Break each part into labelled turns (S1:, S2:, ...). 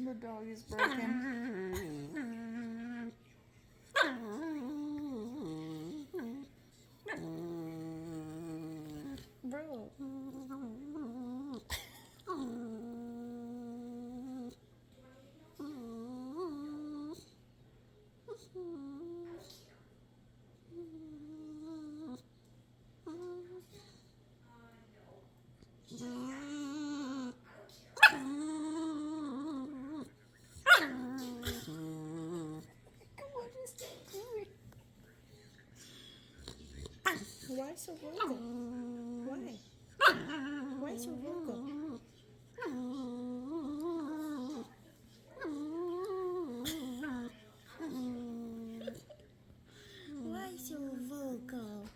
S1: The dog is broken. Bro. Why so vocal? Why? Why so vocal? Why so vocal?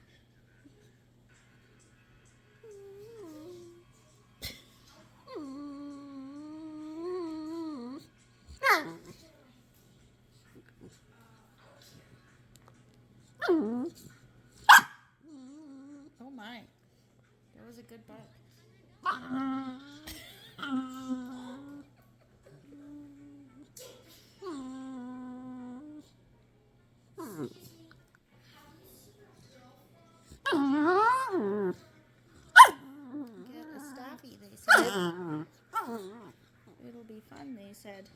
S1: Oh my. That was a good bark. Get a staffy, they said. It'll be fun, they said.